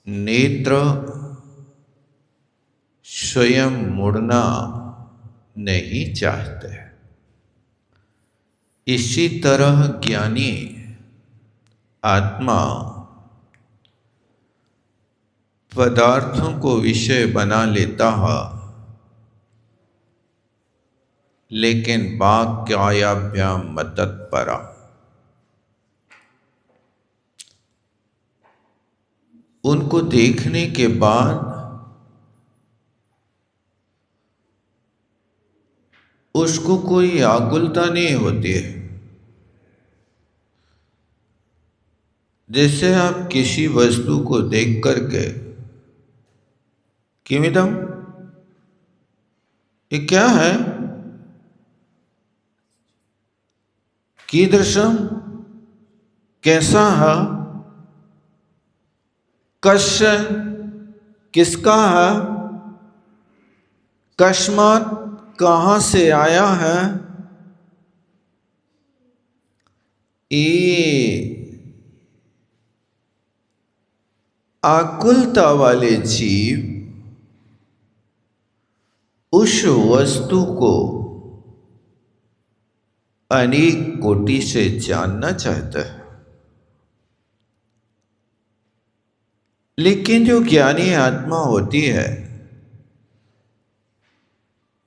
नेत्र स्वयं मुड़ना नहीं चाहते। इसी तरह ज्ञानी आत्मा पदार्थों को विषय बना लेता है, लेकिन वाक्याभ्याम मतत्परा। उनको देखने के बाद उसको कोई आकुलता नहीं होती है। जैसे आप किसी वस्तु को देख करके किमिदम, ये क्या है, कीदृशम, कैसा है, कस्य, किसका है, कस्मात्, कहाँ से आया है। ये आकुलता वाले जीव उस वस्तु को अनेक कोटि से जानना चाहता है, लेकिन जो ज्ञानी आत्मा होती है,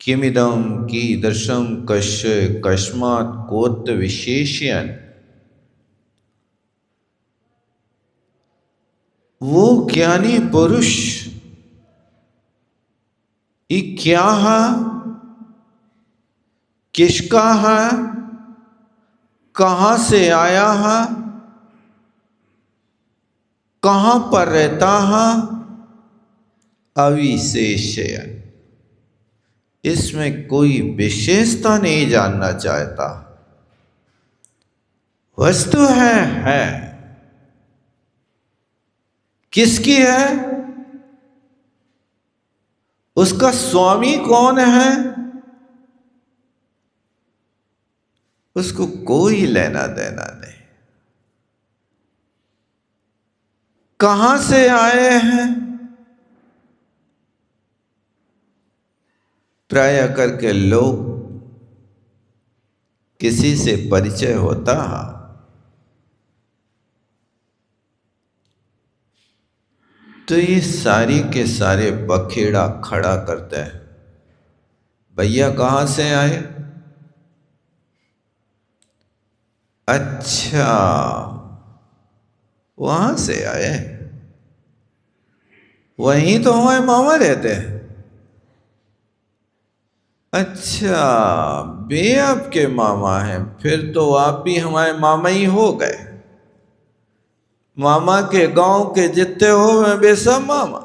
किमिदम, कीदृशम, कस्य, कस्मात्, कोत्र विशेष्यन्, वो ज्ञानी पुरुष ये क्या है, किसका है, कहाँ से आया है, कहाँ पर रहता है, अविशेष्य, इसमें कोई विशेषता नहीं जानना चाहता। वस्तु है, किसकी है, उसका स्वामी कौन है, उसको कोई लेना देना नहीं। कहां से आए हैं, प्राय करके लोग किसी से परिचय होता है तो ये सारी के सारे बखेड़ा खड़ा करते हैं। भैया कहाँ से आए, अच्छा वहां से आए, वहीं तो हमारे मामा रहते हैं। अच्छा वे आपके मामा हैं, फिर तो आप भी हमारे मामा ही हो गए। मामा के गांव के जितने हो वे सब मामा।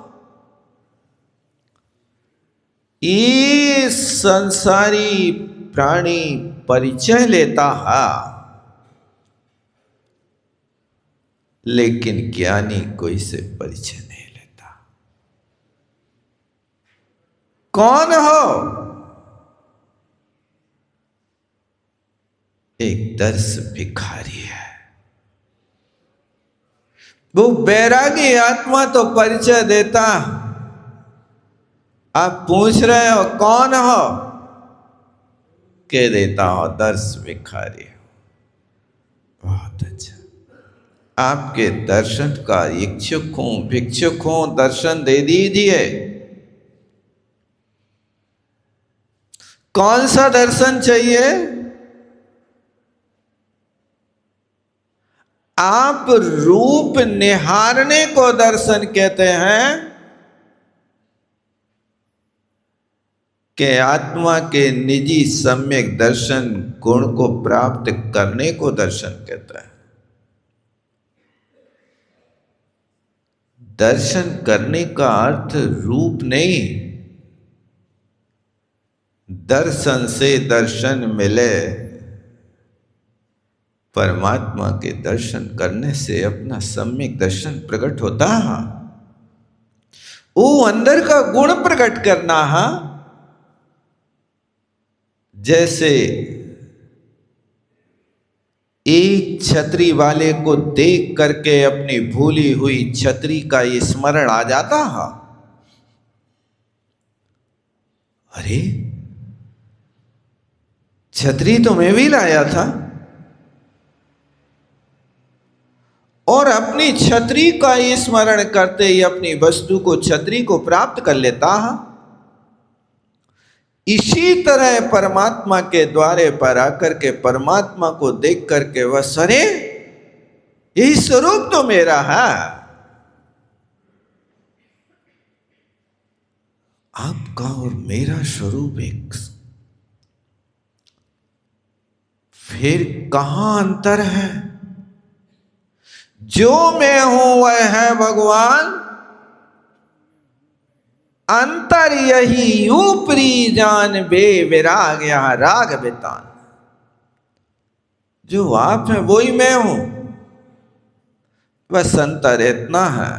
ये संसारी प्राणी परिचय लेता है, लेकिन ज्ञानी कोई से परिचय नहीं लेता। कौन हो, एक दर्श भिखारी है। वो बैरागी आत्मा तो परिचय देता। आप पूछ रहे हो कौन हो, कह देता हो दर्श भिखारी। बहुत अच्छा, आपके दर्शन का इच्छुक हूं, भिक्षुक हूं, दर्शन दे दीजिए। कौन सा दर्शन चाहिए, आप रूप निहारने को दर्शन कहते हैं कि आत्मा के निजी सम्यक दर्शन गुण को प्राप्त करने को दर्शन कहता है। दर्शन करने का अर्थ रूप नहीं, दर्शन से दर्शन मिले, परमात्मा के दर्शन करने से अपना सम्यक दर्शन प्रकट होता है। वो अंदर का गुण प्रकट करना है। जैसे एक छतरी वाले को देख करके अपनी भूली हुई छतरी का ये स्मरण आ जाता है। अरे छतरी तो मैं भी लाया था, और अपनी छतरी का ये स्मरण करते ही अपनी वस्तु को, छतरी को प्राप्त कर लेता है। इसी तरह परमात्मा के द्वारे पर आकर के परमात्मा को देख करके वह, अरे यही स्वरूप तो मेरा है। आपका और मेरा स्वरूप एक, फिर कहां अंतर है? जो मैं हूं वह है भगवान, अंतर यही ऊपरी जान बे विराग यहां राग बेतान। जो आप है वही मैं हूं, बस अंतर इतना है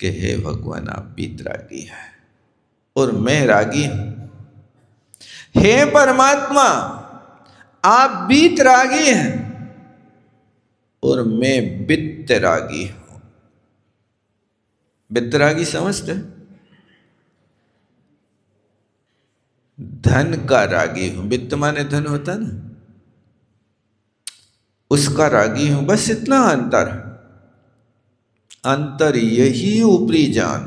कि हे भगवान आप बीतरागी है और मैं रागी हूं। हे परमात्मा आप बीतरागी हैं और मैं बितरागी हूं। बितरागी समझते? धन का रागी हूं। बित्त माने धन होता ना, उसका रागी हूं, बस इतना अंतर है। अंतर यही ऊपरी जान,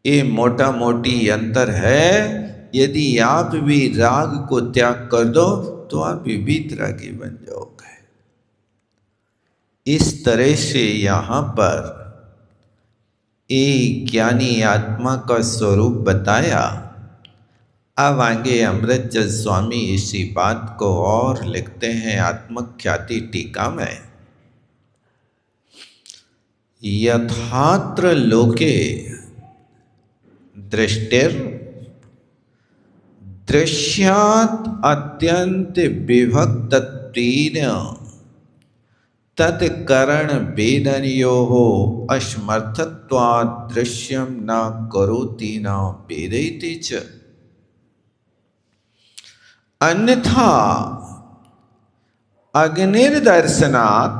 ये मोटा मोटी अंतर है। यदि आप भी राग को त्याग कर दो तो आप भी बीतरागी बन जाओगे। इस तरह से यहां पर एक ज्ञानी आत्मा का स्वरूप बताया। अब आगे अमृतजल स्वामी इसी बात को और लिखते हैं आत्मख्याति टीका में। यथात्र लोके दृष्टिर दृश्यात् अत्यंत विभक्तत्वेन तत्करण वेदनयोः असमर्थत्वात् दृश्यं न करोति न वेदयति च। अन्यथा अग्निर्दर्शनात्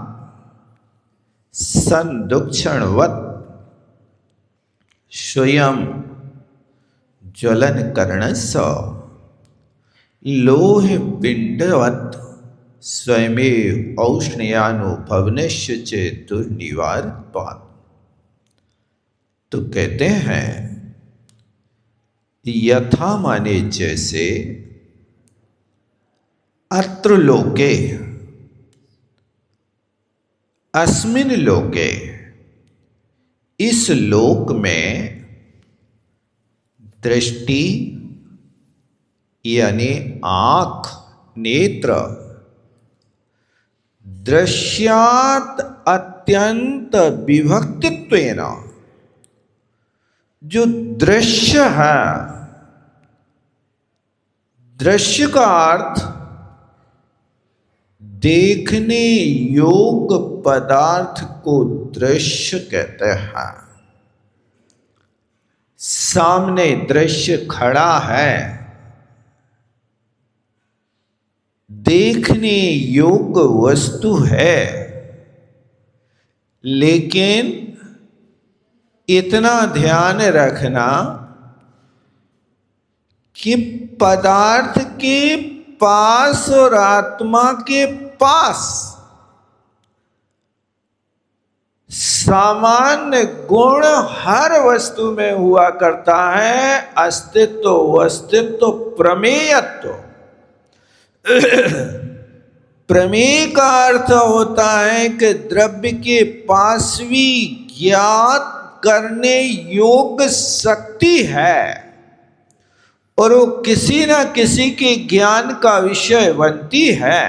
संदुक्षणवत् स्वयं ज्वलन करणस्य लोह पिंडवत् स्वयमेव औष्ण्यानुभवनस्य च दुर्निवारत्वात्। तो कहते हैं यथा माने जैसे, अत्र लोके अस्मिन लोके, इस लोक में दृष्टि यानी आँख, नेत्र, दृश्यात अत्यंत विभक्तित्वेन, जो दृश्य है, दृश्य का अर्थ देखने योग्य पदार्थ को दृश्य कहते हैं। सामने दृश्य खड़ा है, देखने योग्य वस्तु है, लेकिन इतना ध्यान रखना कि पदार्थ के पास और आत्मा के पास सामान्य गुण हर वस्तु में हुआ करता है। अस्तित्व, अस्तित्व, प्रमेयत्व। प्रमेय का अर्थ होता है कि द्रव्य के पास भी ज्ञात करने योग्य शक्ति है और वो किसी न किसी के ज्ञान का विषय बनती है।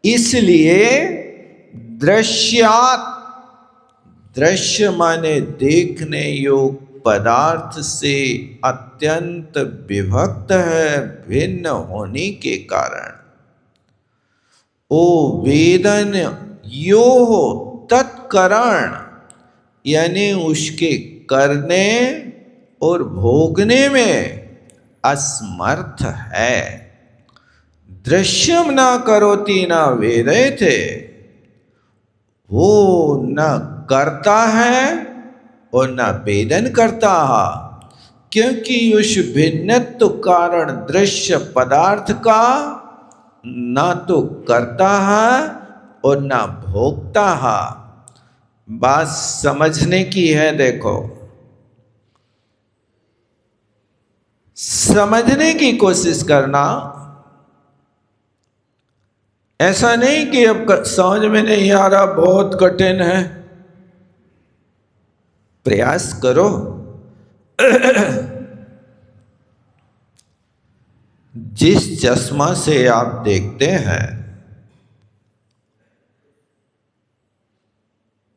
इसलिए दृश्यात, दृश्य माने देखने योग्य पदार्थ से अत्यंत विभक्त है, भिन्न होने के कारण। ओ वेदन यो तत्करण, यानी उसके करने और भोगने में असमर्थ है। दृश्यम न करोति न वेदयते, वो न करता है और न वेदन करता है, क्योंकि उस भिन्नत्व कारण दृश्य पदार्थ का न तो करता है और न भोगता है। बात समझने की है, देखो समझने की कोशिश करना। ऐसा नहीं कि अब समझ में नहीं आ रहा, बहुत कठिन है, प्रयास करो। जिस चश्मा से आप देखते हैं,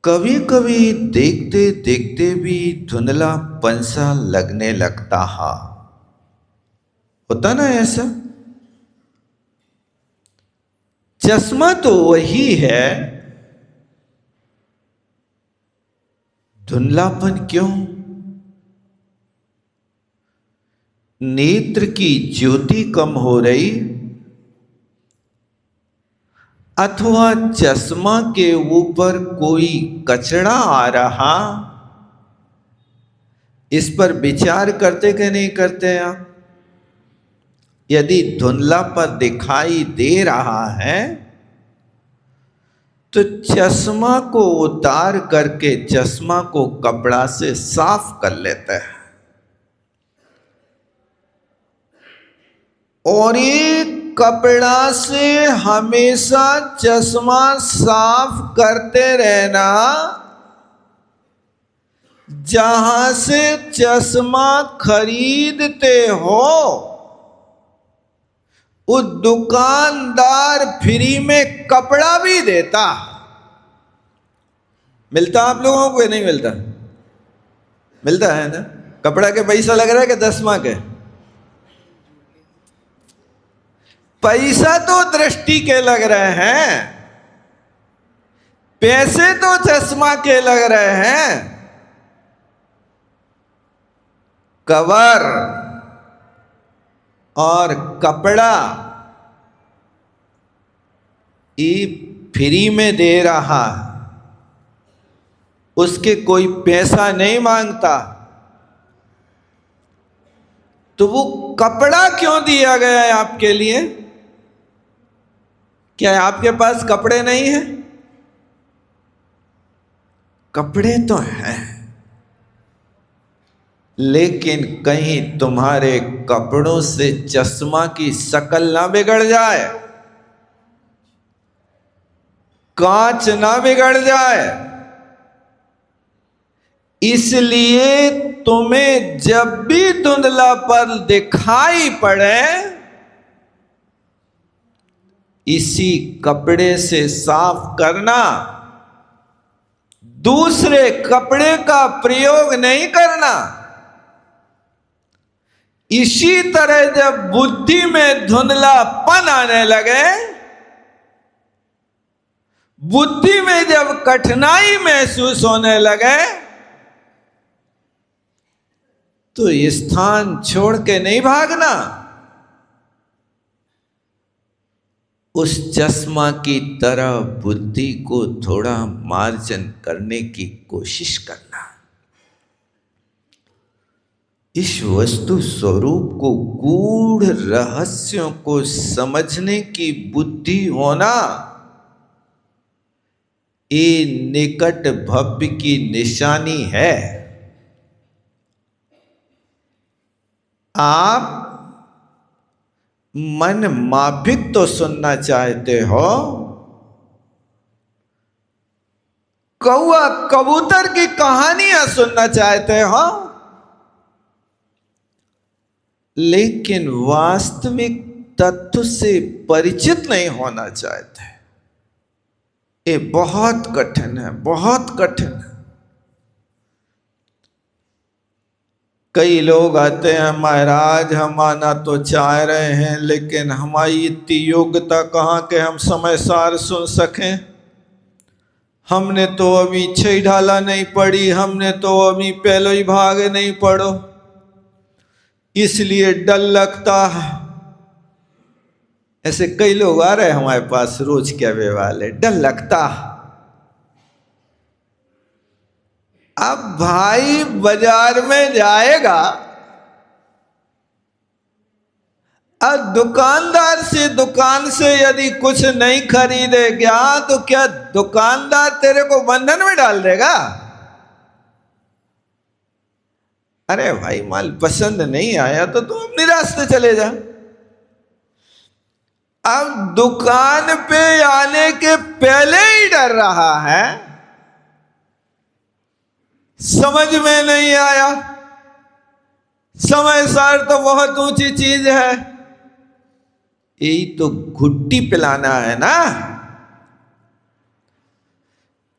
कभी कभी देखते देखते भी धुंधलापन सा लगने लगता है, होता ना ऐसा। चश्मा तो वही है, धुंधलापन क्यों? नेत्र की ज्योति कम हो रही, अथवा चश्मा के ऊपर कोई कचरा आ रहा, इस पर विचार करते कि नहीं करते आप? यदि धुंधलापन दिखाई दे रहा है तो चश्मा को उतार करके चश्मा को कपड़ा से साफ कर लेते हैं, और ये कपड़ा से हमेशा चश्मा साफ करते रहना। जहां से चश्मा खरीदते हो वो दुकानदार फ्री में कपड़ा भी देता। मिलता आप लोगों को नहीं मिलता? मिलता है ना। कपड़ा के पैसा लग रहा है कि चश्मा के? पैसा तो दृष्टि के लग रहे हैं, पैसे तो चश्मा के लग रहे हैं। कवर और कपड़ा ये फ्री में दे रहा, उसके कोई पैसा नहीं मांगता, तो वो कपड़ा क्यों दिया गया है आपके लिए? क्या आपके पास कपड़े नहीं हैं? कपड़े तो हैं, लेकिन कहीं तुम्हारे कपड़ों से चश्मा की शक्ल ना बिगड़ जाए, कांच ना बिगड़ जाए। इसलिए तुम्हें जब भी धुंधलापन दिखाई पड़े, इसी कपड़े से साफ करना, दूसरे कपड़े का प्रयोग नहीं करना। इसी तरह जब बुद्धि में धुंधलापन आने लगे, बुद्धि में जब कठिनाई महसूस होने लगे, तो स्थान छोड़ के नहीं भागना, उस चश्मा की तरह बुद्धि को थोड़ा मार्जन करने की कोशिश करना। इस वस्तु स्वरूप को, गूढ़ रहस्यों को समझने की बुद्धि होना, ये निकट भव्य की निशानी है। आप मन माफिक तो सुनना चाहते हो, कौआ कबूतर की कहानियां सुनना चाहते हो, लेकिन वास्तविक तत्व से परिचित नहीं होना चाहते। ये बहुत कठिन है, बहुत कठिन है। कई लोग आते हैं, महाराज हम आना तो चाह रहे हैं, लेकिन हमारी इतनी योग्यता कहाँ के हम समय सार सुन सकें। हमने तो अभी 6 ढाला नहीं पढ़ी, हमने तो अभी पहले ही भाग नहीं पढ़ो, इसलिए डर लगता है। ऐसे कई लोग आ रहे हमारे पास, रोज क्या व्यवहार है, डर लगता। अब भाई बाजार में जाएगा, अब दुकानदार से दुकान से यदि कुछ नहीं खरीदेगा तो क्या दुकानदार तेरे को बंधन में डाल देगा? अरे भाई माल पसंद नहीं आया तो तुम अपनी रास्ते चले जा। अब दुकान पे आने के पहले ही डर रहा है, समझ में नहीं आया, समय सार तो बहुत ऊंची चीज है, यही तो घुट्टी पिलाना है ना।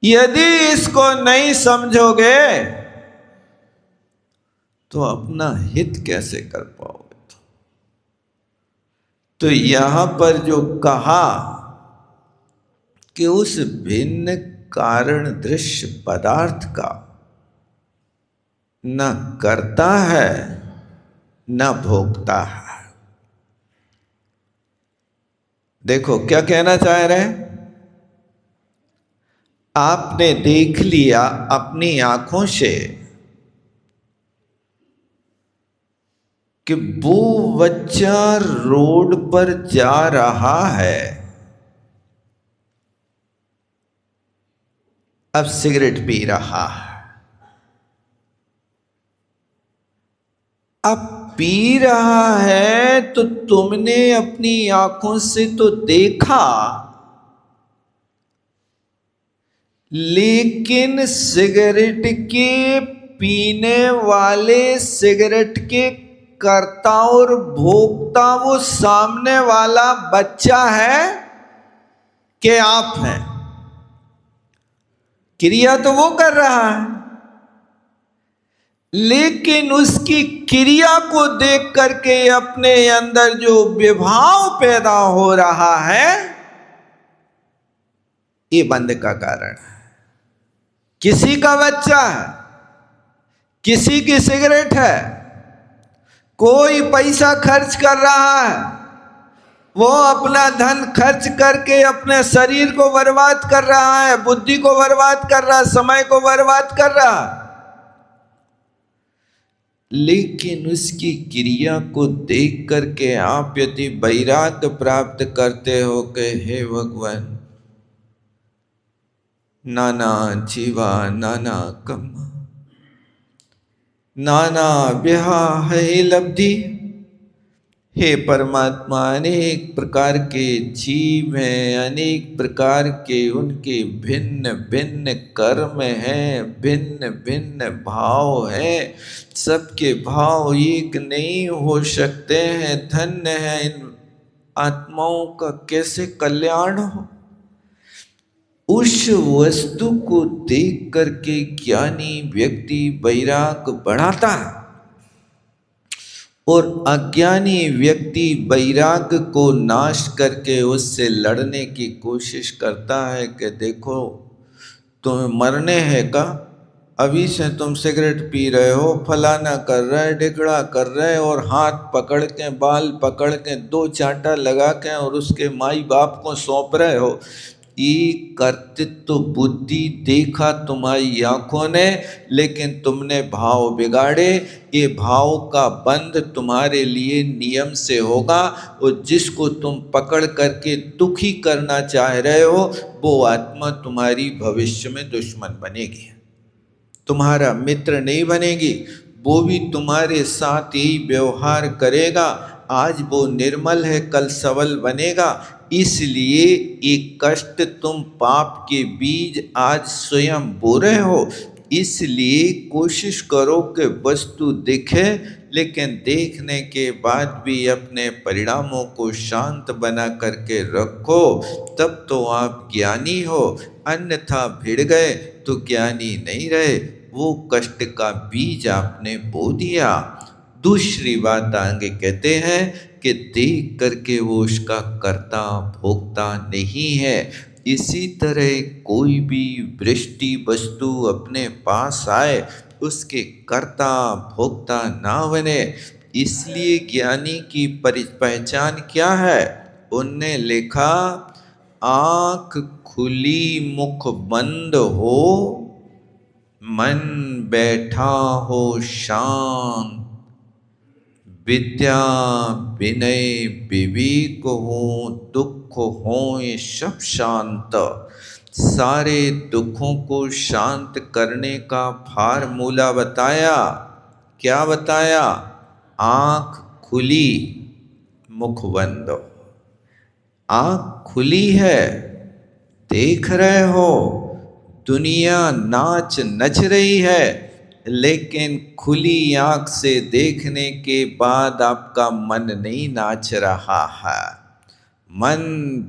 यदि इसको नहीं समझोगे तो अपना हित कैसे कर पाओगे? तो यहां पर जो कहा कि उस भिन्न कारण दृश्य पदार्थ का न करता है न भोगता है। देखो क्या कहना चाह रहे हैं, आपने देख लिया अपनी आंखों से कि वो बच्चा रोड पर जा रहा है, अब सिगरेट पी रहा है। अब पी रहा है तो तुमने अपनी आंखों से तो देखा, लेकिन सिगरेट के पीने वाले, सिगरेट के कर्ता और भोक्ता वो सामने वाला बच्चा है कि आप हैं? क्रिया तो वो कर रहा है, लेकिन उसकी क्रिया को देख करके अपने अंदर जो विभाव पैदा हो रहा है, ये बंद का कारण है। किसी का बच्चा है, किसी की सिगरेट है, कोई पैसा खर्च कर रहा है, वो अपना धन खर्च करके अपने शरीर को बर्बाद कर रहा है, बुद्धि को बर्बाद कर रहा है, समय को बर्बाद कर रहा है, लेकिन उसकी क्रिया को देख करके आप यदि वैराग्य प्राप्त करते हो कि हे भगवान, नाना जीवा नाना कर्म नाना विवाह है लब्धि, हे परमात्मा अनेक प्रकार के जीव हैं, अनेक प्रकार के उनके भिन्न भिन्न कर्म हैं, भिन्न भिन्न भाव हैं, सबके भाव एक नहीं हो सकते हैं। धन्य है इन आत्माओं का कैसे कल्याण हो। उस वस्तु को देख करके ज्ञानी व्यक्ति वैराग्य बढ़ाता है और अज्ञानी व्यक्ति वैराग्य को नाश करके उससे लड़ने की कोशिश करता है कि देखो तुम्हें मरने है का, अभी से तुम सिगरेट पी रहे हो, फलाना कर रहे, ढिकड़ा कर रहे, और हाथ पकड़ के बाल पकड़ के दो चांटा लगा के और उसके माई बाप को सौंप रहे हो। ये कर्तृत्व बुद्धि देखा तुम्हारी आंखों ने, लेकिन तुमने भाव बिगाड़े। ये भाव का बंध तुम्हारे लिए नियम से होगा, और जिसको तुम पकड़ करके दुखी करना चाह रहे हो वो आत्मा तुम्हारी भविष्य में दुश्मन बनेगी, तुम्हारा मित्र नहीं बनेगी। वो भी तुम्हारे साथ ही व्यवहार करेगा। आज वो निर्मल है, कल सबल बनेगा। इसलिए एक कष्ट तुम पाप के बीज आज स्वयं बो रहे हो। इसलिए कोशिश करो कि वस्तु दिखे, लेकिन देखने के बाद भी अपने परिणामों को शांत बना करके रखो, तब तो आप ज्ञानी हो। अन्यथा भिड़ गए तो ज्ञानी नहीं रहे, वो कष्ट का बीज आपने बो दिया। दूसरी बात आगे कहते हैं कि देख करके वो उसका कर्ता भोक्ता नहीं है। इसी तरह कोई भी वृष्टि वस्तु अपने पास आए उसके कर्ता भोक्ता ना बने। इसलिए ज्ञानी की पहचान क्या है? उनने लिखा, आँख खुली मुख बंद हो, मन बैठा हो शांत, विद्या विनय विवेक हो, दुख होए सब शांत। सारे दुखों को शांत करने का फार्मूला बताया। क्या बताया? आँख खुली मुख बंद। आँख खुली है, देख रहे हो, दुनिया नाच नच रही है, लेकिन खुली आँख से देखने के बाद आपका मन नहीं नाच रहा है, मन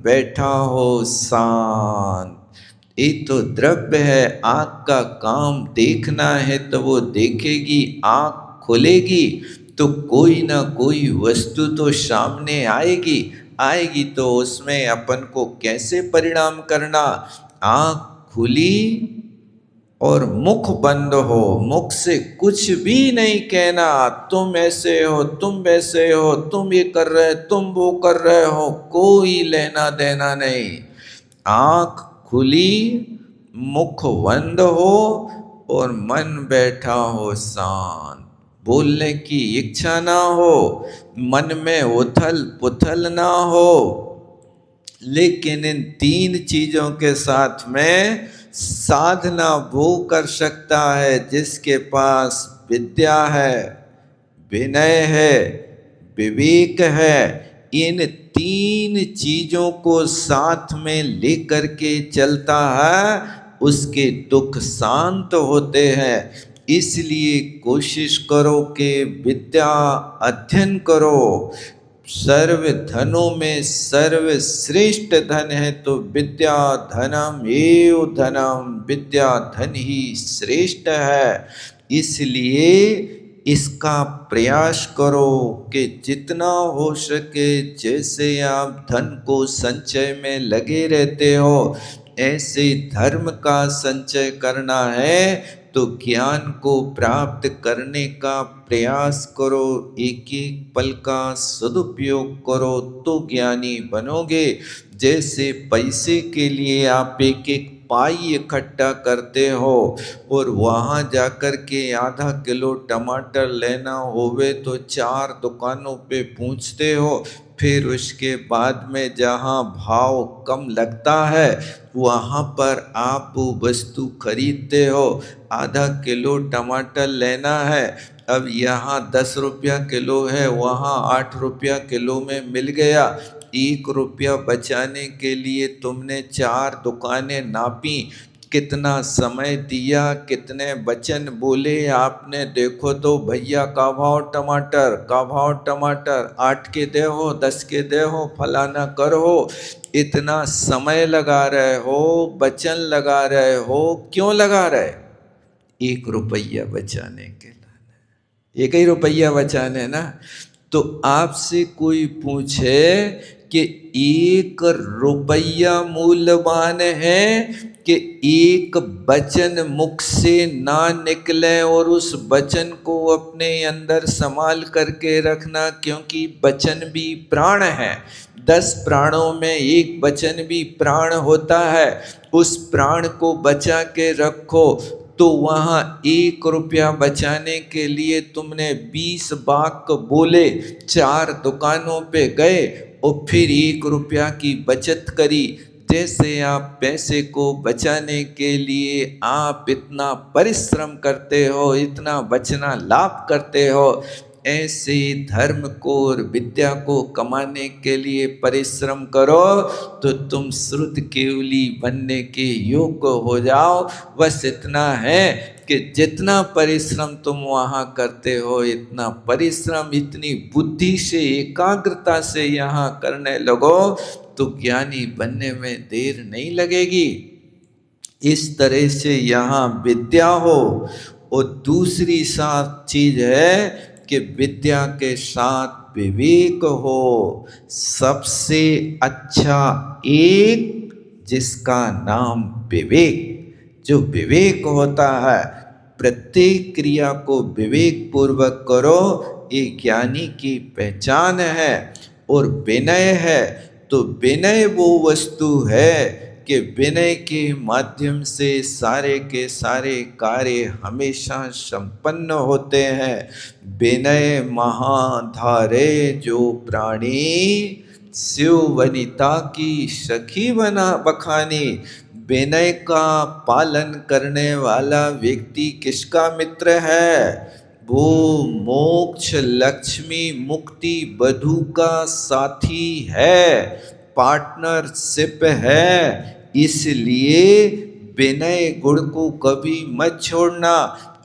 बैठा हो शांत। ये तो द्रव्य है, आँख का काम देखना है तो वो देखेगी। आँख खुलेगी तो कोई ना कोई वस्तु तो सामने आएगी, आएगी तो उसमें अपन को कैसे परिणाम करना। आँख खुली और मुख बंद हो, मुख से कुछ भी नहीं कहना, तुम ऐसे हो, तुम वैसे हो, तुम ये कर रहे, तुम वो कर रहे हो, कोई लेना देना नहीं। आँख खुली, मुख बंद हो और मन बैठा हो शांत, बोलने की इच्छा ना हो, मन में उथल पुथल ना हो। लेकिन इन तीन चीजों के साथ में साधना वो कर सकता है जिसके पास विद्या है, विनय है, विवेक है। इन तीन चीजों को साथ में लेकर के चलता है, उसके दुख शांत होते हैं। इसलिए कोशिश करो कि विद्या अध्ययन करो। सर्व धनों में सर्वश्रेष्ठ धन है तो विद्या धनम एव धनम, विद्या धन ही श्रेष्ठ है। इसलिए इसका प्रयास करो कि जितना हो सके, जैसे आप धन को संचय में लगे रहते हो, ऐसे धर्म का संचय करना है तो ज्ञान को प्राप्त करने का प्रयास करो। एक एक पल का सदुपयोग करो तो ज्ञानी बनोगे। जैसे पैसे के लिए आप एक एक पाई इकट्ठा करते हो और वहाँ जाकर के आधा किलो टमाटर लेना होवे तो 4 दुकानों पे पूछते हो, फिर उसके बाद में जहाँ भाव कम लगता है वहाँ पर आप वो वस्तु खरीदते हो। आधा किलो टमाटर लेना है, अब यहाँ 10 रुपया किलो है, वहाँ 8 रुपया किलो में मिल गया। 1 रुपया बचाने के लिए तुमने 4 दुकानें नापी, कितना समय दिया, कितने वचन बोले आपने। देखो तो भैया का भाव टमाटर, का भाव टमाटर, 8 के दे हो, 10 के दे हो, फलाना कर हो। इतना समय लगा रहे हो, वचन लगा रहे हो, क्यों लगा रहे? 1 रुपया बचाने के लिए, 1 ही रुपया बचाने ना। तो आपसे कोई पूछे कि 1 रुपया मूल्यवान है कि एक वचन मुख से ना निकले और उस वचन को अपने अंदर संभाल करके रखना, क्योंकि वचन भी प्राण है। 10 प्राणों में एक वचन भी प्राण होता है। उस प्राण को बचा के रखो। तो वहाँ 1 रुपया बचाने के लिए तुमने 20 वाक्य बोले, 4 दुकानों पे गए और फिर 1 रुपया की बचत करी। जैसे आप पैसे को बचाने के लिए आप इतना परिश्रम करते हो, इतना बचना लाभ करते हो, ऐसे धर्म को और विद्या को कमाने के लिए परिश्रम करो तो तुम श्रुत केवली बनने के योग्य हो जाओ। बस इतना है कि जितना परिश्रम तुम वहाँ करते हो, इतना परिश्रम इतनी बुद्धि से एकाग्रता से यहाँ करने लगो तो ज्ञानी बनने में देर नहीं लगेगी। इस तरह से यहाँ विद्या हो। और दूसरी साथ चीज है कि विद्या के साथ विवेक हो। सबसे अच्छा एक जिसका नाम विवेक, जो विवेक होता है, प्रत्येक क्रिया को विवेक पूर्वक करो, ये ज्ञानी की पहचान है। और विनय है तो विनय वो वस्तु है कि विनय के माध्यम से सारे के सारे कार्य हमेशा संपन्न होते हैं। विनय महाधारे जो प्राणी, शिव वनिता की सखी बना बखानी। विनय का पालन करने वाला व्यक्ति किसका मित्र है? वो मोक्ष, लक्ष्मी, मुक्ति, बधू का साथी है, पार्टनरशिप है। इसलिए विनय गुण को कभी मत छोड़ना।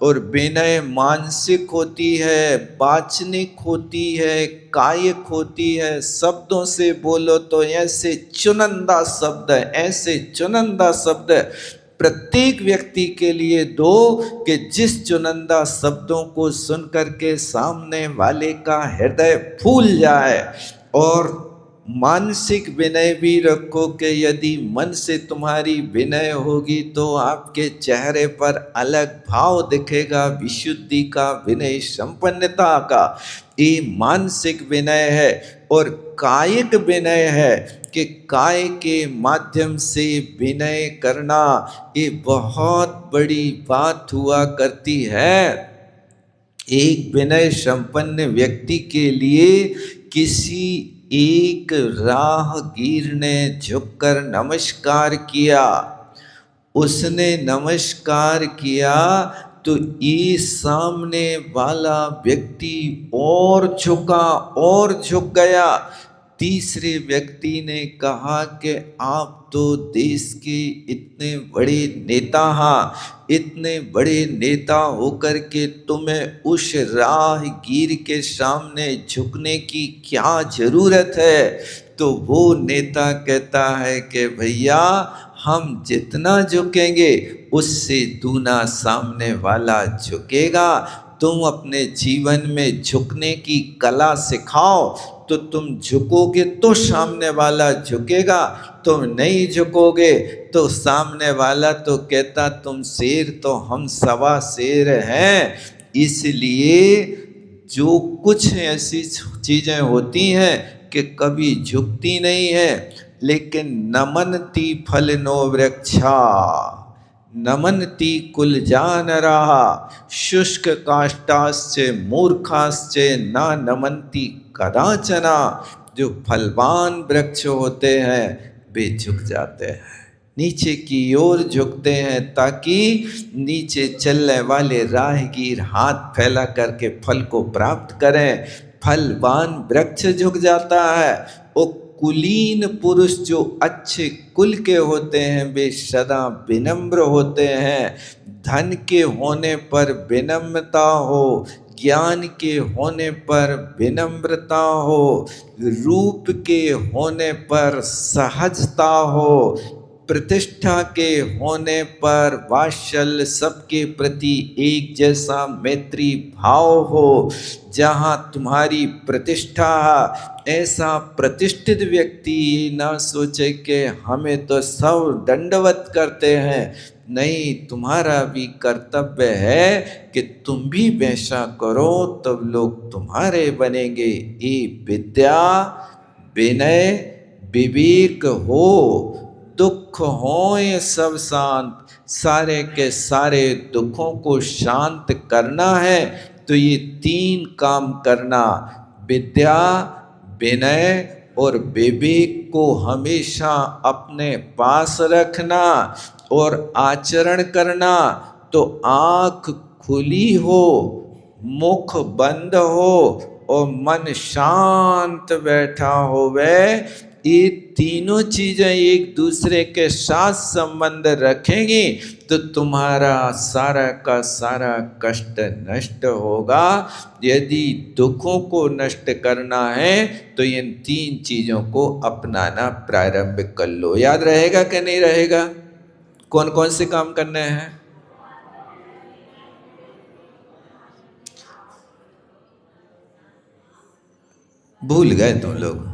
और विनय मानसिक होती है, वाचनिक होती है, कायिक होती है। शब्दों से बोलो तो ऐसे चुनिंदा शब्द, ऐसे चुनिंदा शब्द प्रत्येक व्यक्ति के लिए दो कि जिस चुनिंदा शब्दों को सुन करके सामने वाले का हृदय फूल जाए। और मानसिक विनय भी रखो कि यदि मन से तुम्हारी विनय होगी तो आपके चेहरे पर अलग भाव दिखेगा, विशुद्धि का, विनय संपन्नता का। ये मानसिक विनय है। और कायिक विनय है कि काय के माध्यम से विनय करना, ये बहुत बड़ी बात हुआ करती है। एक विनय संपन्न व्यक्ति के लिए किसी एक राहगीर ने झुककर नमस्कार किया। उसने नमस्कार किया तो ये सामने वाला व्यक्ति और झुका और झुक गया। तीसरे व्यक्ति ने कहा कि आप तो देश के इतने बड़े नेता हैं, इतने बड़े नेता होकर के तुम्हें उस राहगीर के सामने झुकने की क्या जरूरत है? तो वो नेता कहता है कि भैया हम जितना झुकेंगे उससे दूना सामने वाला झुकेगा। तुम अपने जीवन में झुकने की कला सिखाओ तो तुम झुकोगे तो सामने वाला झुकेगा, तुम नहीं झुकोगे तो सामने वाला तो कहता तुम शेर तो हम सवा शेर हैं। इसलिए जो कुछ ऐसी चीज़ें होती हैं कि कभी झुकती नहीं है, लेकिन नमनती फल नो वृक्षा, नमनती कुल जान रहा, शुष्क काष्ठाश्च मूर्खाश्च न नमनती कदाचना। जो फलवान वृक्ष होते हैं वे झुक जाते हैं, नीचे की ओर झुकते हैं ताकि नीचे चलने वाले राहगीर हाथ फैला करके फल को प्राप्त करें। फलवान वृक्ष झुक जाता है। वो कुलीन पुरुष जो अच्छे कुल के होते हैं वे सदा विनम्र होते हैं। धन के होने पर विनम्रता हो, ज्ञान के होने पर विनम्रता हो, रूप के होने पर सहजता हो, प्रतिष्ठा के होने पर वात्सल्य, सबके प्रति एक जैसा मैत्री भाव हो। जहाँ तुम्हारी प्रतिष्ठा, ऐसा प्रतिष्ठित व्यक्ति ना सोचे कि हमें तो सब दंडवत करते हैं। नहीं, तुम्हारा भी कर्तव्य है कि तुम भी वैसा करो तब लोग तुम्हारे बनेंगे। ये विद्या, विनय, विवेक हो, दुख हो ये सब शांत, सारे के सारे दुखों को शांत करना है तो ये तीन काम करना, विद्या, विनय और विवेक को हमेशा अपने पास रखना और आचरण करना। तो आँख खुली हो, मुख बंद हो और मन शांत बैठा होवे, ये तीनों चीजें एक दूसरे के साथ संबंध रखेंगी तो तुम्हारा सारा का सारा कष्ट नष्ट होगा। यदि दुखों को नष्ट करना है तो इन तीन चीजों को अपनाना प्रारंभ कर लो। याद रहेगा कि नहीं रहेगा? कौन कौन से काम करने हैं? भूल गए तुम लोग?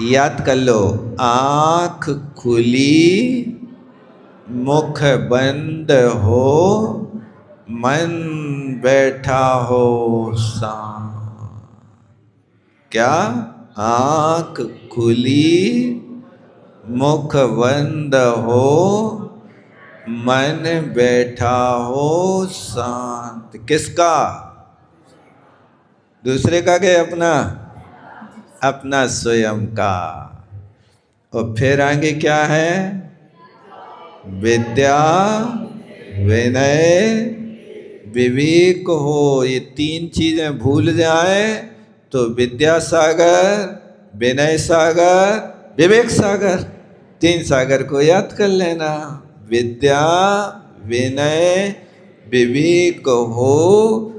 याद कर लो। आँख खुली, मुख बंद हो, मन बैठा हो शांत। क्या? आँख खुली मुख बंद हो, मन बैठा हो शांत। किसका? दूसरे का के अपना? अपना स्वयं का। और फिर आगे क्या है? विद्या विनय विवेक हो। ये तीन चीजें भूल जाए तो विद्या सागर, विनय सागर, विवेक सागर, तीन सागर को याद कर लेना। विद्या विनय विवेक हो,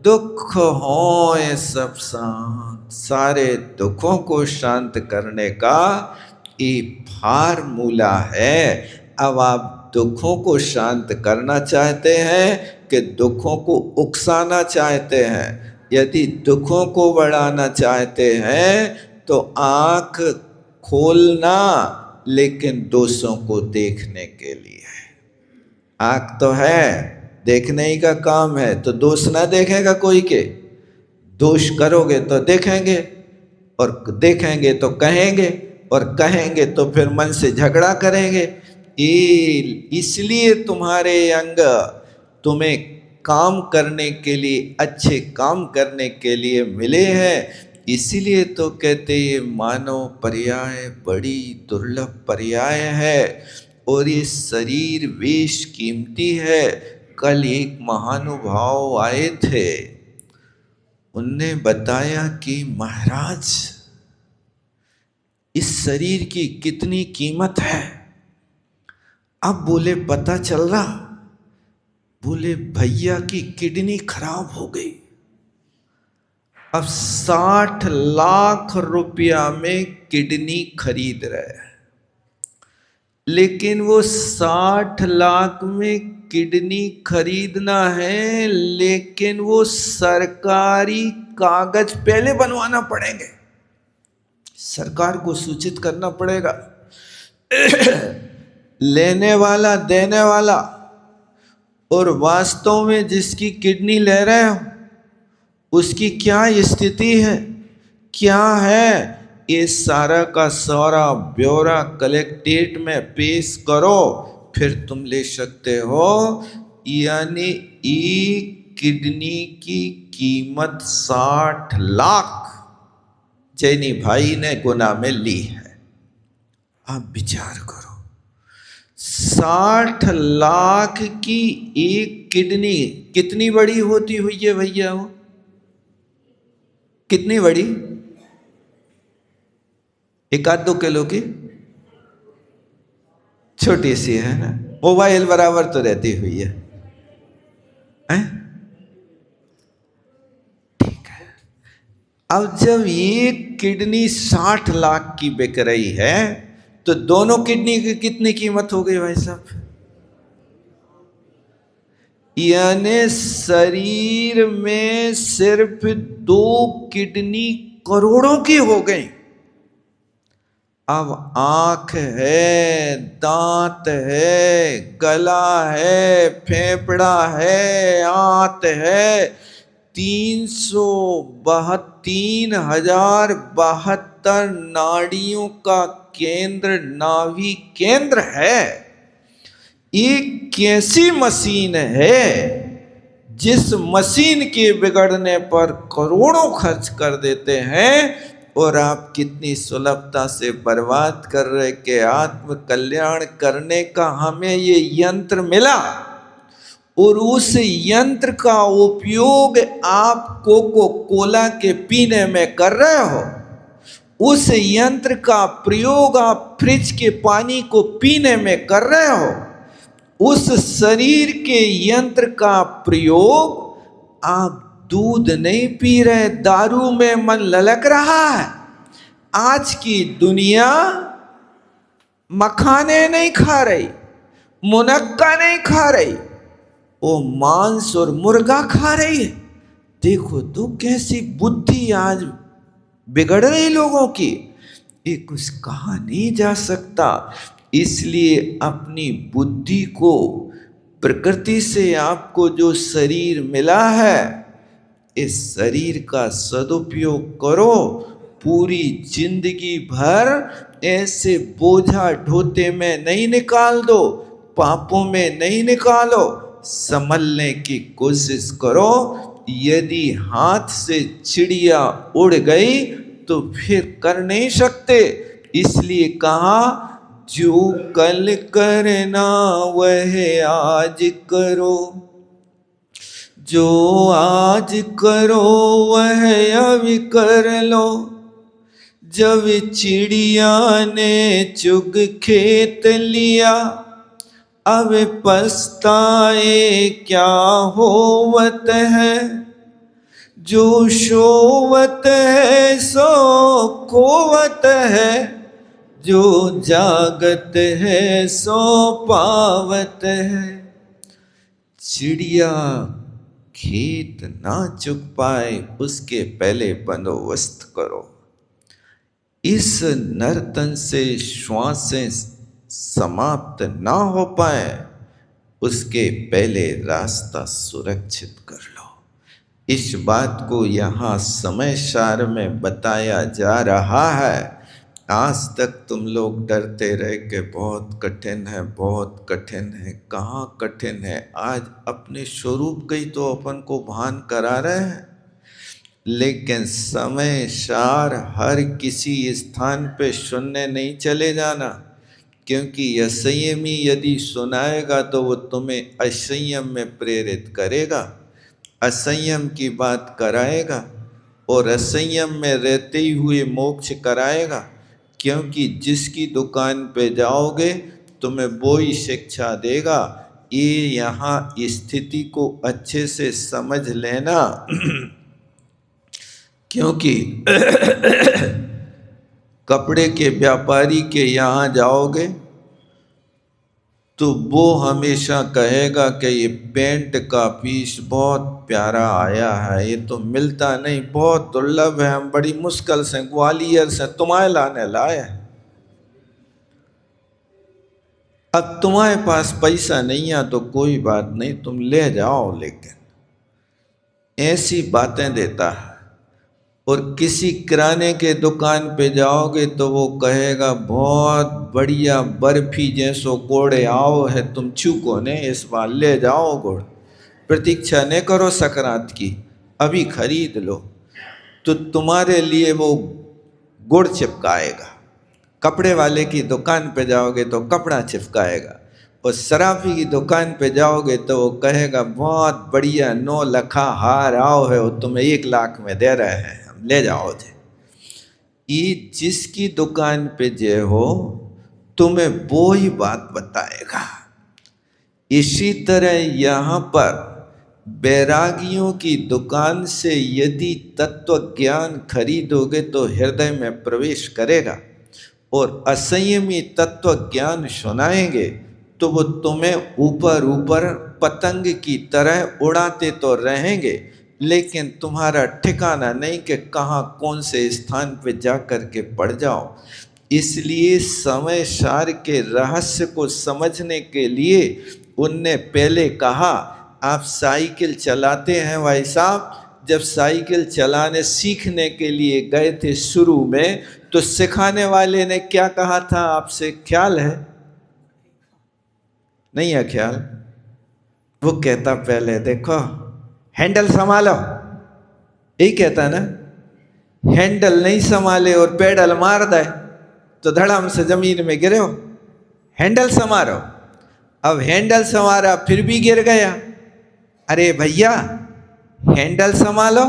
दुख हो ये सब शांत। सारे दुखों को शांत करने का ये फार्मूला है। अब आप दुखों को शांत करना चाहते हैं कि दुखों को उकसाना चाहते हैं? यदि दुखों को बढ़ाना चाहते हैं तो आँख खोलना, लेकिन दोषों को देखने के लिए। आँख तो है, देखने ही का काम है, तो दोष ना देखेगा कोई के? दोष करोगे तो देखेंगे, और देखेंगे तो कहेंगे, और कहेंगे तो फिर मन से झगड़ा करेंगे। इसलिए तुम्हारे अंग तुम्हें काम करने के लिए, अच्छे काम करने के लिए मिले हैं। इसीलिए तो कहते ये मानव पर्याय बड़ी दुर्लभ पर्याय है, और ये शरीर बेश कीमती है। कल एक महानुभाव आए थे, उनने बताया कि महाराज इस शरीर की कितनी कीमत है। अब बोले पता चल रहा? बोले भैया की किडनी खराब हो गई, अब 60 लाख रुपया में किडनी खरीद रहे हैं। लेकिन वो 60 लाख में किडनी खरीदना है, लेकिन वो सरकारी कागज पहले बनवाना पड़ेंगे, सरकार को सूचित करना पड़ेगा। लेने वाला देने वाला, और वास्तव में जिसकी किडनी ले रहे हो उसकी क्या स्थिति है, क्या है, ये सारा का सारा ब्यौरा कलेक्टेट में पेश करो, फिर तुम ले सकते हो। यानी एक किडनी की कीमत 60 लाख जैनी भाई ने गुना में ली है। आप विचार करो, 60 लाख की एक किडनी कितनी बड़ी होती हुई है भैया? वो कितनी बड़ी? 1-2 किलो की छोटी सी है ना, मोबाइल बराबर तो रहती हुई है, ठीक है। अब जब ये किडनी 60 लाख की बिक रही है, तो दोनों किडनी की कितनी कीमत हो गई भाई साहब? यानी शरीर में सिर्फ 2 किडनी करोड़ों की हो गई। अब आँख है, दांत है, गला है, फेफड़ा है, आंत है, 3,072 नाड़ियों का केंद्र नाभि केंद्र है। एक कैसी मशीन है जिस मशीन के बिगड़ने पर करोड़ों खर्च कर देते हैं, और आप कितनी सुलभता से बर्बाद कर रहे कि आत्म कल्याण करने का हमें ये यंत्र मिला, और उस यंत्र का उपयोग आप कोको कोला के पीने में कर रहे हो, उस यंत्र का प्रयोग आप फ्रिज के पानी को पीने में कर रहे हो, उस शरीर के यंत्र का प्रयोग आप दूध नहीं पी रहे, दारू में मन ललक रहा है। आज की दुनिया मखाने नहीं खा रही, मुनक्का नहीं खा रही, वो मांस और मुर्गा खा रही है। देखो तो कैसी बुद्धि आज बिगड़ रही लोगों की, ये कुछ कहा नहीं जा सकता। इसलिए अपनी बुद्धि को, प्रकृति से आपको जो शरीर मिला है, इस शरीर का सदुपयोग करो, पूरी जिंदगी भर ऐसे बोझा ढोते में नहीं निकाल दो, पापों में नहीं निकालो, संभलने की कोशिश करो। यदि हाथ से चिड़िया उड़ गई तो फिर कर नहीं सकते। इसलिए कहा जो कल करना वह आज करो, जो आज करो वह अभी कर लो। जब चिड़िया ने चुग खेत लिया, अब पछताए क्या होवत है। जो शोवत है सो खोवत है, जो जागत है सो पावत है। चिड़िया खेत ना चुग पाए उसके पहले बंदोबस्त करो। इस नर्तन से श्वासें समाप्त ना हो पाए उसके पहले रास्ता सुरक्षित कर लो। इस बात को यहाँ समय सार में बताया जा रहा है। आज तक तुम लोग डरते रहे कि बहुत कठिन है, बहुत कठिन है। कहाँ कठिन है? आज अपने स्वरूप गई तो अपन को भान करा रहे हैं, लेकिन समय सार हर किसी स्थान पे सुनने नहीं चले जाना, क्योंकि असंयमी यदि सुनाएगा तो वो तुम्हें असंयम में प्रेरित करेगा, असंयम की बात कराएगा और असंयम में रहते ही हुए मोक्ष कराएगा। क्योंकि जिसकी दुकान पे जाओगे तुम्हें वो ही शिक्षा देगा। ये यहाँ स्थिति को अच्छे से समझ लेना क्योंकि कपड़े के व्यापारी के यहाँ जाओगे तो वो हमेशा कहेगा कि ये पेंट का पीस बहुत प्यारा आया है, ये तो मिलता नहीं, बहुत दुर्लभ है, हम बड़ी मुश्किल से ग्वालियर से तुम्हारे लाने लाए। अब तुम्हारे पास पैसा नहीं है तो कोई बात नहीं, तुम ले जाओ, लेकिन ऐसी बातें देता है। और किसी किराने के दुकान पे जाओगे तो वो कहेगा बहुत बढ़िया बर्फी जैसो गुड़ आओ है, तुम चूको ने इस बार ले जाओ गुड़, प्रतीक्षा न करो संक्रांत की, अभी खरीद लो। तो तुम्हारे लिए वो गुड़ चिपकाएगा। कपड़े वाले की दुकान पे जाओगे तो कपड़ा चिपकाएगा, और शराबी की दुकान पे जाओगे तो वो कहेगा बहुत बढ़िया 9 लखा हार आओ है, वो तुम्हें 1 लाख में दे रहे हैं, ले जाओ जे। ये जिसकी दुकान पे जे हो तुम्हें वो ही बात बताएगा। इसी तरह यहाँ पर बैरागियों की दुकान से यदि तत्व ज्ञान खरीदोगे तो हृदय में प्रवेश करेगा, और असंयमी तत्व ज्ञान सुनाएंगे तो वो तुम्हें ऊपर ऊपर पतंग की तरह उड़ाते तो रहेंगे, लेकिन तुम्हारा ठिकाना नहीं कि कहाँ कौन से स्थान पे जा कर के पड़ जाओ। इसलिए समय सार के रहस्य को समझने के लिए उनने पहले कहा, आप साइकिल चलाते हैं भाई साहब, जब साइकिल चलाने सीखने के लिए गए थे शुरू में तो सिखाने वाले ने क्या कहा था आपसे, ख्याल है? नहीं है ख्याल? वो कहता पहले देखो हैंडल संभालो, यही कहता ना। हैंडल नहीं संभाले और पेडल मार दे तो धड़ाम से जमीन में गिरे हो। हैंडल संभालो। अब हैंडल संभाला फिर भी गिर गया, अरे भैया हैंडल संभालो,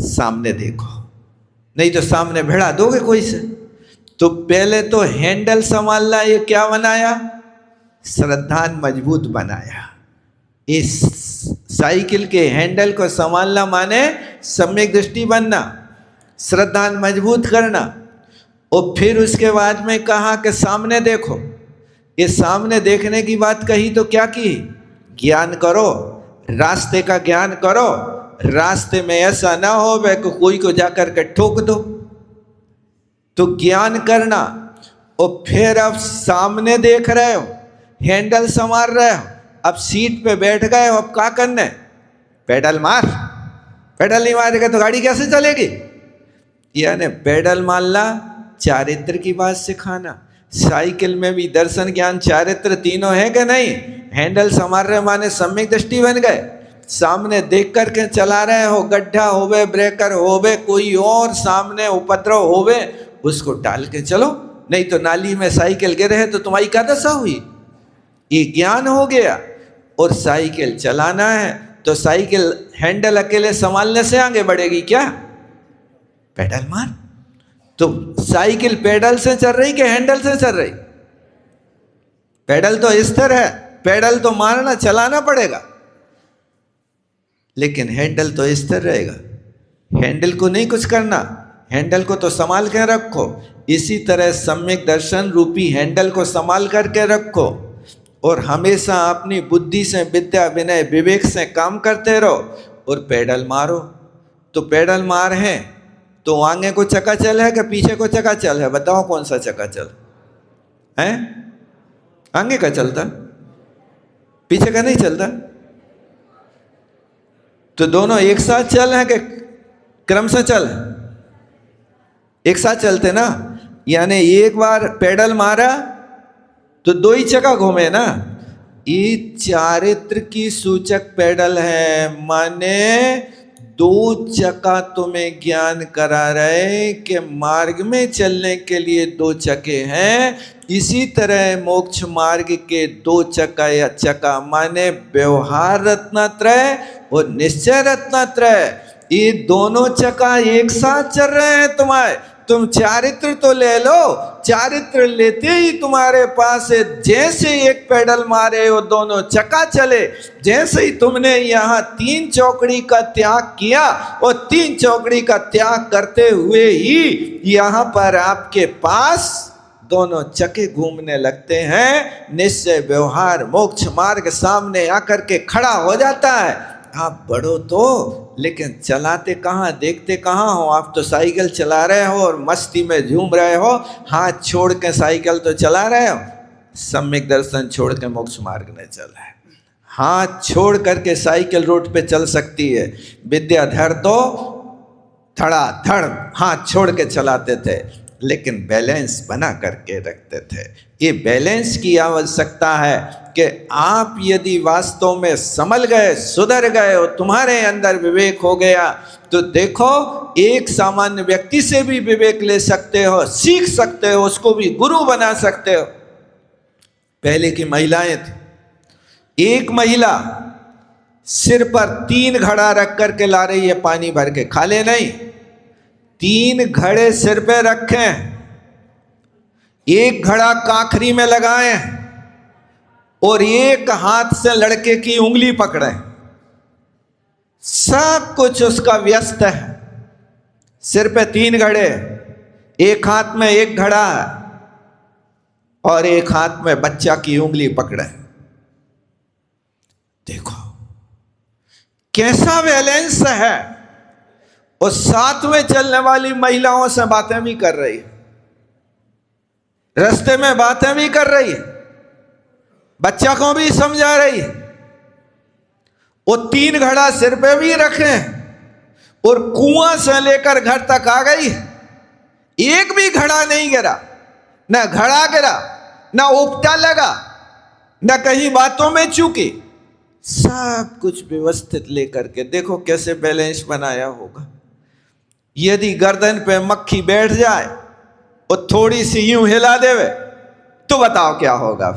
सामने देखो, नहीं तो सामने भिड़ा दोगे कोई से। तो पहले तो हैंडल संभालना ये क्या बनाया, श्रद्धान मजबूत बनाया। इस साइकिल के हैंडल को संभालना माने सम्यक दृष्टि बनना, श्रद्धान मजबूत करना। और फिर उसके बाद में कहा कि सामने देखो। ये सामने देखने की बात कही तो क्या की, ज्ञान करो, रास्ते का ज्ञान करो। रास्ते में ऐसा ना हो वह कोई को जाकर के ठोक दो, तो ज्ञान करना। और फिर अब सामने देख रहे हो, हैंडल संभाल रहे हो, अब सीट पे बैठ गए हो, अब क्या करना है, पेडल मार। पेडल नहीं मारेगा तो गाड़ी कैसे चलेगी। यानी पेडल मारना चारित्र की बात सिखाना। साइकिल में भी दर्शन ज्ञान चारित्र तीनों है कि नहीं? हैंडल संभाल रहे माने सम्यक दृष्टि बन गए। सामने देख करके चला रहे हो, गड्ढा होवे, ब्रेकर होवे, कोई और सामने उपद्रव होवे, उसको टाल के चलो, नहीं तो नाली में साइकिल गिरे है तो तुम्हारी क्या दशा हुई? ये ज्ञान हो गया। और साइकिल चलाना है तो साइकिल हैंडल अकेले संभालने से आगे बढ़ेगी क्या? पेडल मार। तो साइकिल पेडल से चल रही कि हैंडल से चल रही? पेडल तो स्थिर है, पेडल तो मारना चलाना पड़ेगा, लेकिन हैंडल तो स्थिर रहेगा। हैंडल को नहीं कुछ करना, हैंडल को तो संभाल के रखो। इसी तरह सम्यक दर्शन रूपी हैंडल को संभाल करके रखो और हमेशा अपनी बुद्धि से, विद्या विनय विवेक से काम करते रहो और पेडल मारो। तो पेडल मार है तो आगे को चक्का चल है कि पीछे को चक्का चल है? बताओ कौन सा चक्का चल है? आगे का चलता, पीछे का नहीं चलता। तो दोनों एक साथ चल है कि क्रम से चल? एक साथ चलते ना। यानी एक बार पेडल मारा तो दो ही चक्का घूमे ना। ये चारित्र की सूचक पेडल है, माने दो चक्का तुम्हें ज्ञान करा रहे कि मार्ग में चलने के लिए दो चक्के हैं। इसी तरह मोक्ष मार्ग के दो चक्का या चक्का माने व्यवहार रत्नत्रय और निश्चय रत्नत्रय, ये दोनों चक्का एक साथ चल रहे हैं तुम्हारे। तुम चारित्र तो ले लो, चारित्र लेते ही तुम्हारे पास जैसे एक पेडल मारे वो दोनों चक्का चले। जैसे ही तुमने यहाँ तीन चौकड़ी का त्याग किया और तीन चौकड़ी का त्याग करते हुए ही यहाँ पर आपके पास दोनों चक्के घूमने लगते हैं। निश्चय व्यवहार मोक्ष मार्ग सामने आकर के खड़ा हो जाता है। आप बढ़ो तो, लेकिन चलाते कहाँ, देखते कहाँ हो? आप तो साइकिल चला रहे हो और मस्ती में झूम रहे हो, हाथ छोड़ के साइकिल तो चला रहे हो। सम्यक दर्शन छोड़ के मोक्ष मार्ग में चल है। हाथ छोड़ करके साइकिल रोड पे चल सकती है, विद्याधर तो धड़ाधड़ हाथ छोड़ के चलाते थे, लेकिन बैलेंस बना करके रखते थे। ये बैलेंस की आवश्यकता है कि आप यदि वास्तव में संभल गए, सुधर गए और तुम्हारे अंदर विवेक हो गया तो देखो एक सामान्य व्यक्ति से भी विवेक ले सकते हो, सीख सकते हो, उसको भी गुरु बना सकते हो। पहले की महिलाएं थी, एक महिला सिर पर 3 घड़ा रख करके ला रही है पानी भर के, खाले नहीं, 3 घड़े सिर पे रखे, एक घड़ा काखरी में लगाए और एक हाथ से लड़के की उंगली पकड़े। सब कुछ उसका व्यस्त है। सिर पे 3 घड़े, एक हाथ में एक घड़ा है और एक हाथ में बच्चा की उंगली पकड़े। देखो कैसा बैलेंस है। और साथ में चलने वाली महिलाओं से बातें भी कर रही है, रास्ते में बातें भी कर रही है, बच्चा को भी समझा रही है। वो 3 घड़ा सिर पे भी रखे और कुआं से लेकर घर तक आ गई, एक भी घड़ा नहीं गिरा, ना घड़ा गिरा, ना उपटा लगा, ना कहीं बातों में चूकी। सब कुछ व्यवस्थित लेकर के देखो कैसे बैलेंस बनाया होगा। यदि गर्दन पे मक्खी बैठ जाए और थोड़ी सी यूं हिला देवे तो बताओ क्या होगा?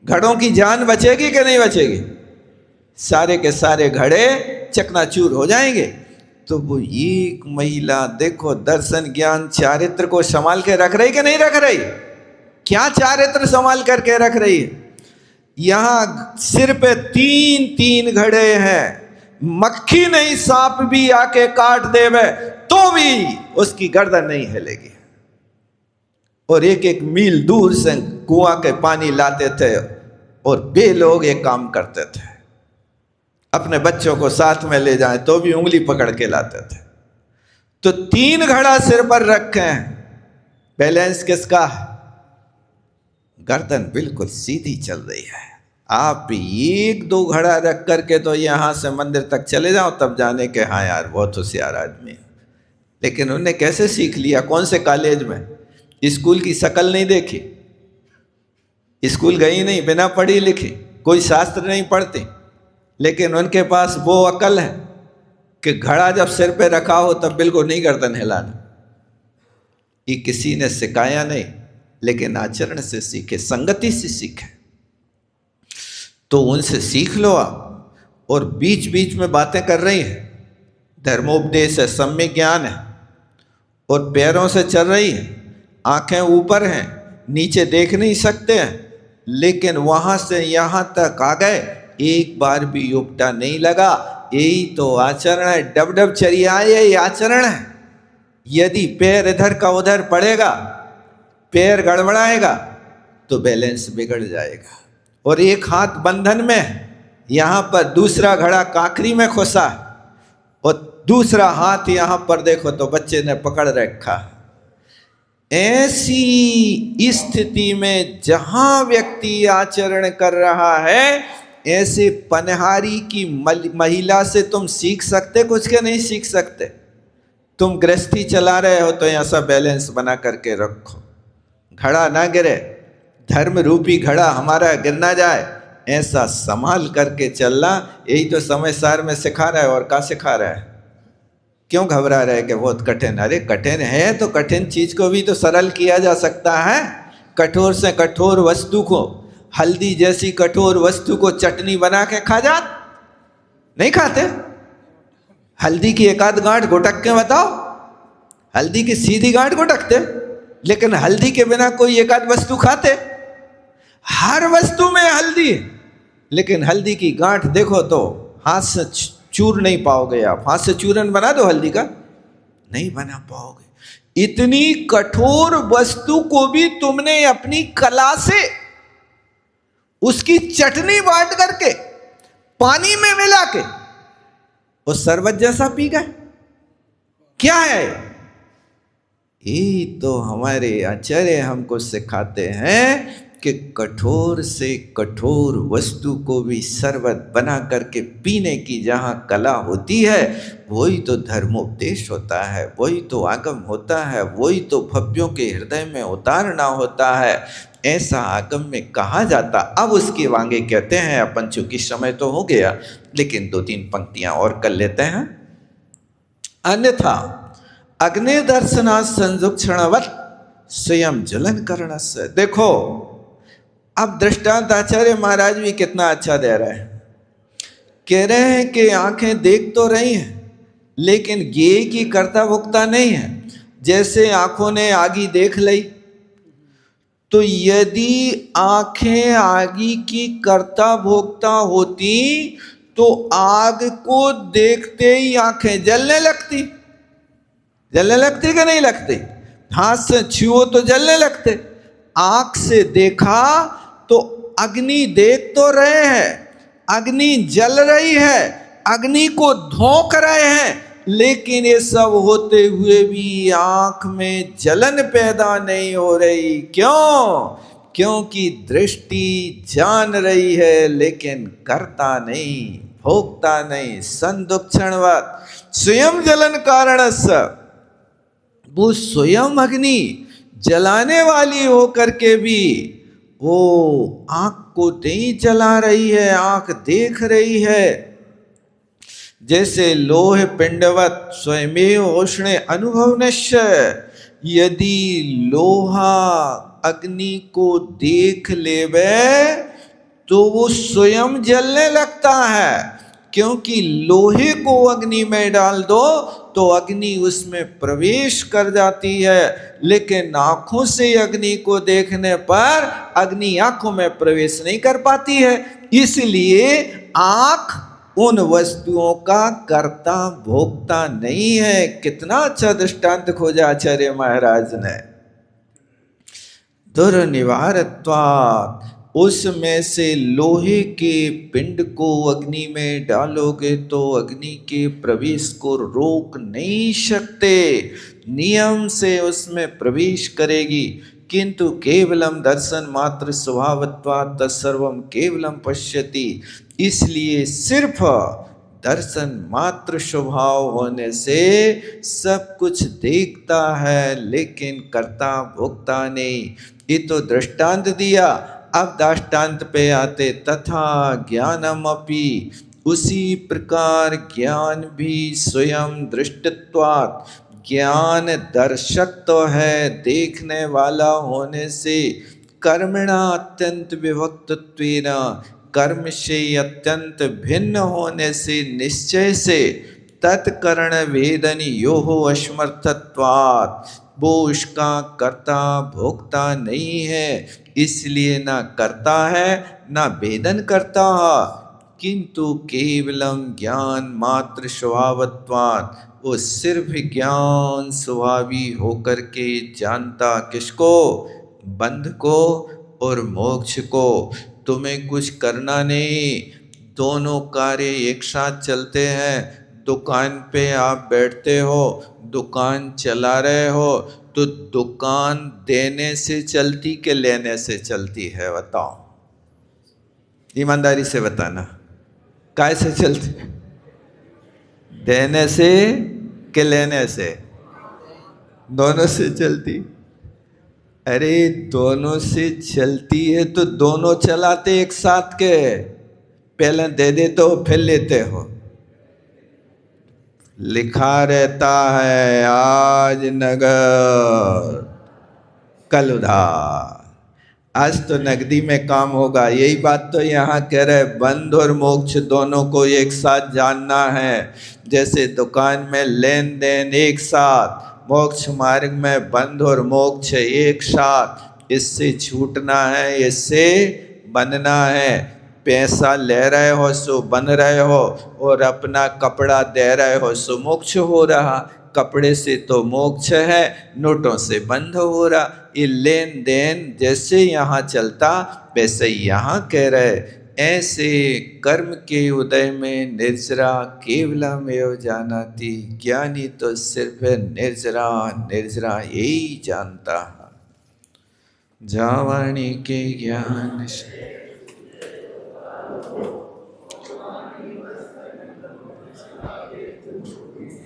घड़ों की जान बचेगी कि नहीं बचेगी? सारे के सारे घड़े चकनाचूर हो जाएंगे। तो वो एक महिला देखो दर्शन ज्ञान चारित्र को संभाल के रख रही कि नहीं रख रही? क्या चारित्र संभाल करके रख रही है? यहां सिर पे 3 घड़े हैं, मक्खी नहीं सांप भी आके काट देवे तो भी उसकी गर्दन नहीं हिलेगी। और एक मील दूर से कुआं के पानी लाते थे और वे लोग एक काम करते थे, अपने बच्चों को साथ में ले जाएं तो भी उंगली पकड़ के लाते थे। तो 3 घड़ा सिर पर रखे हैं, बैलेंस किसका है? गर्दन बिल्कुल सीधी चल रही है। आप 1-2 घड़ा रख करके तो यहां से मंदिर तक चले जाओ, तब जाने के हाँ यार बहुत होशियार आदमी है। लेकिन उन्होंने कैसे सीख लिया? कौन से कॉलेज में? स्कूल की शक्ल नहीं देखी, स्कूल गई नहीं, बिना पढ़ी लिखी, कोई शास्त्र नहीं पढ़ती, लेकिन उनके पास वो अकल है कि घड़ा जब सिर पे रखा हो तब बिल्कुल नहीं गर्दन हिलाना। ये किसी ने सिखाया नहीं, लेकिन आचरण से सीखे, संगति से सीखे। तो उनसे सीख लो आप। और बीच बीच में बातें कर रही हैं, धर्मोपदेश है, सम्यक ज्ञान है, और पैरों से चल रही है, आंखें ऊपर हैं, नीचे देख नहीं सकते हैं, लेकिन वहां से यहां तक आ गए, एक बार भी उपटा नहीं लगा। यही तो आचरण है, डब डब चरिया, यही आचरण है। यदि पैर इधर का उधर पड़ेगा, पैर गड़बड़ाएगा तो बैलेंस बिगड़ जाएगा। और एक हाथ बंधन में है, यहां पर दूसरा घड़ा काकरी में खुसा है, और दूसरा हाथ यहां पर देखो तो बच्चे ने पकड़ रखा। ऐसी स्थिति में जहां व्यक्ति आचरण कर रहा है, ऐसे पनहारी की महिला से तुम सीख सकते कुछ के? नहीं सीख सकते। तुम गृहस्थी चला रहे हो तो ऐसा बैलेंस बना करके रखो, घड़ा ना गिरे, धर्म रूपी घड़ा हमारा गिर ना जाए, ऐसा संभाल करके चलना। यही तो समय सार में सिखा रहा है। और क्या सिखा रहा है? क्यों घबरा रहे कि बहुत कठिन? अरे कठिन है तो कठिन चीज को भी तो सरल किया जा सकता है। कठोर से कठोर वस्तु को, हल्दी जैसी कठोर वस्तु को चटनी बना के खा जात? नहीं खाते। हल्दी की एक आध गांठ घुटक के बताओ, हल्दी की सीधी गांठ घुटकते, लेकिन हल्दी के बिना कोई एक आध वस्तु खाते? हर वस्तु में हल्दी है, लेकिन हल्दी की गांठ देखो तो हाथ से चूर नहीं पाओगे आप। हाथ से चूरन बना दो हल्दी का, नहीं बना पाओगे। इतनी कठोर वस्तु को भी तुमने अपनी कला से उसकी चटनी बांट करके पानी में मिला के वो शरबत जैसा पी गए। क्या है ये? तो हमारे आचार्य हमको सिखाते हैं कि कठोर से कठोर वस्तु को भी शरबत बना करके पीने की जहाँ कला होती है, वही तो धर्मोपदेश होता है, वही तो आगम होता है, वही तो भव्यों के हृदय में उतारना होता है। ऐसा आगम में कहा जाता। अब उसके वांगे कहते हैं, अपन चूंकि समय तो हो गया, लेकिन 2-3 पंक्तियां और कर लेते हैं। अन्यथा अग्नि दर्शना संजुक्षणवत स्वयं जलन करणस्य। देखो अब दृष्टांत आचार्य महाराज भी कितना अच्छा दे रहे हैं। कह रहे हैं कि आंखें देख तो रही हैं, लेकिन ज्ञेय की कर्ता भोक्ता नहीं है। जैसे आंखों ने आगी देख ली, तो यदि आंखें आगी की कर्ता भोक्ता होती तो आग को देखते ही आंखें जलने लगती। जलने लगती कि नहीं लगती? हाथ से छुओ तो जलने लगते। आंख से देखा तो अग्नि देख तो रहे हैं, अग्नि जल रही है, अग्नि को धोंक रहे हैं, लेकिन ये सब होते हुए भी आंख में जलन पैदा नहीं हो रही। क्यों? क्योंकि दृष्टि जान रही है, लेकिन करता नहीं, भोगता नहीं। संदुक्षणवत स्वयं जलन कारणस्य, वो स्वयं अग्नि जलाने वाली होकर के भी वो आंख को नहीं जला रही है, आंख देख रही है। जैसे लोह पिंडवत स्वयमेव उष्णे अनुभवनश्य, यदि लोहा अग्नि को देख लेवे तो वो स्वयं जलने लगता है। क्योंकि लोहे को अग्नि में डाल दो तो अग्नि उसमें प्रवेश कर जाती है, लेकिन आंखों से अग्नि को देखने पर अग्नि आंखों में प्रवेश नहीं कर पाती है। इसलिए आंख उन वस्तुओं का कर्ता भोक्ता नहीं है। कितना अच्छा दृष्टांत खोजा आचार्य महाराज ने। दुर्निवारत्वात्, उसमें से लोहे के पिंड को अग्नि में डालोगे तो अग्नि के प्रवेश को रोक नहीं सकते, नियम से उसमें प्रवेश करेगी। किंतु केवलम दर्शन मात्र स्वभावत्वात् तत्सर्वं केवलम पश्यति, इसलिए सिर्फ दर्शन मात्र स्वभाव होने से सब कुछ देखता है लेकिन करता भोगता नहीं। ये तो दृष्टांत दिया। अब दृष्टांत पे आते, तथा ज्ञानमपि, उसी प्रकार ज्ञान भी स्वयं दृष्टत्वात्, ज्ञान दर्शक तो है देखने वाला होने से, कर्मणा अत्यंत विभक्तत्वेन, कर्म से अत्यंत भिन्न होने से, निश्चय से, तत्कर्ण वेदन योहो असमर्थत्वात्, वो उसका कर्ता भोक्ता नहीं है, इसलिए ना करता है ना वेदन करता, किंतु केवलम ज्ञान मात्र स्वभावत्वात्, वो सिर्फ ज्ञान स्वभावी होकर के जानता किसको? बंध को और मोक्ष को। तुम्हें कुछ करना नहीं, दोनों कार्य एक साथ चलते हैं। दुकान पे आप बैठते हो, दुकान चला रहे हो, तो दुकान देने से चलती कि लेने से चलती है? बताओ, ईमानदारी से बताना, काय से चलती? देने से कि लेने से? दोनों से चलती। अरे दोनों से चलती है तो दोनों चलाते एक साथ के? पहले दे देते हो फिर लेते हो? लिखा रहता है आज नगद कल उधार। आज तो नगदी में काम होगा। यही बात तो यहाँ कह रहे, बंध और मोक्ष दोनों को एक साथ जानना है। जैसे दुकान में लेन देन एक साथ, मोक्ष मार्ग में बंध और मोक्ष एक साथ। इससे छूटना है, इससे बनना है। पैसा ले रहे हो सो बन रहे हो, और अपना कपड़ा दे रहे हो सो मोक्ष हो रहा। कपड़े से तो मोक्ष है, नोटों से बंध हो रहा। ये लेन देन जैसे यहाँ चलता वैसे यहाँ कह रहे, ऐसे कर्म के उदय में निर्जरा केवलमेव जानाति, ज्ञानी तो सिर्फ निर्जरा निर्जरा यही जानता है। जावाणी के ज्ञान से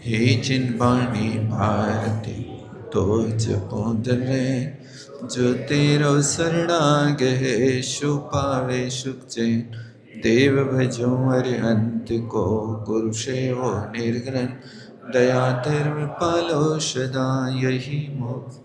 हे जिनवाणी भारती तो जपोदरे, जो तेरो शरणागत है सो पावे सुख चैन। देव भजो अरिहंत को गुरु सेवो निर्ग्रहण, दया धर्म पालो सदा यही मोक्ष।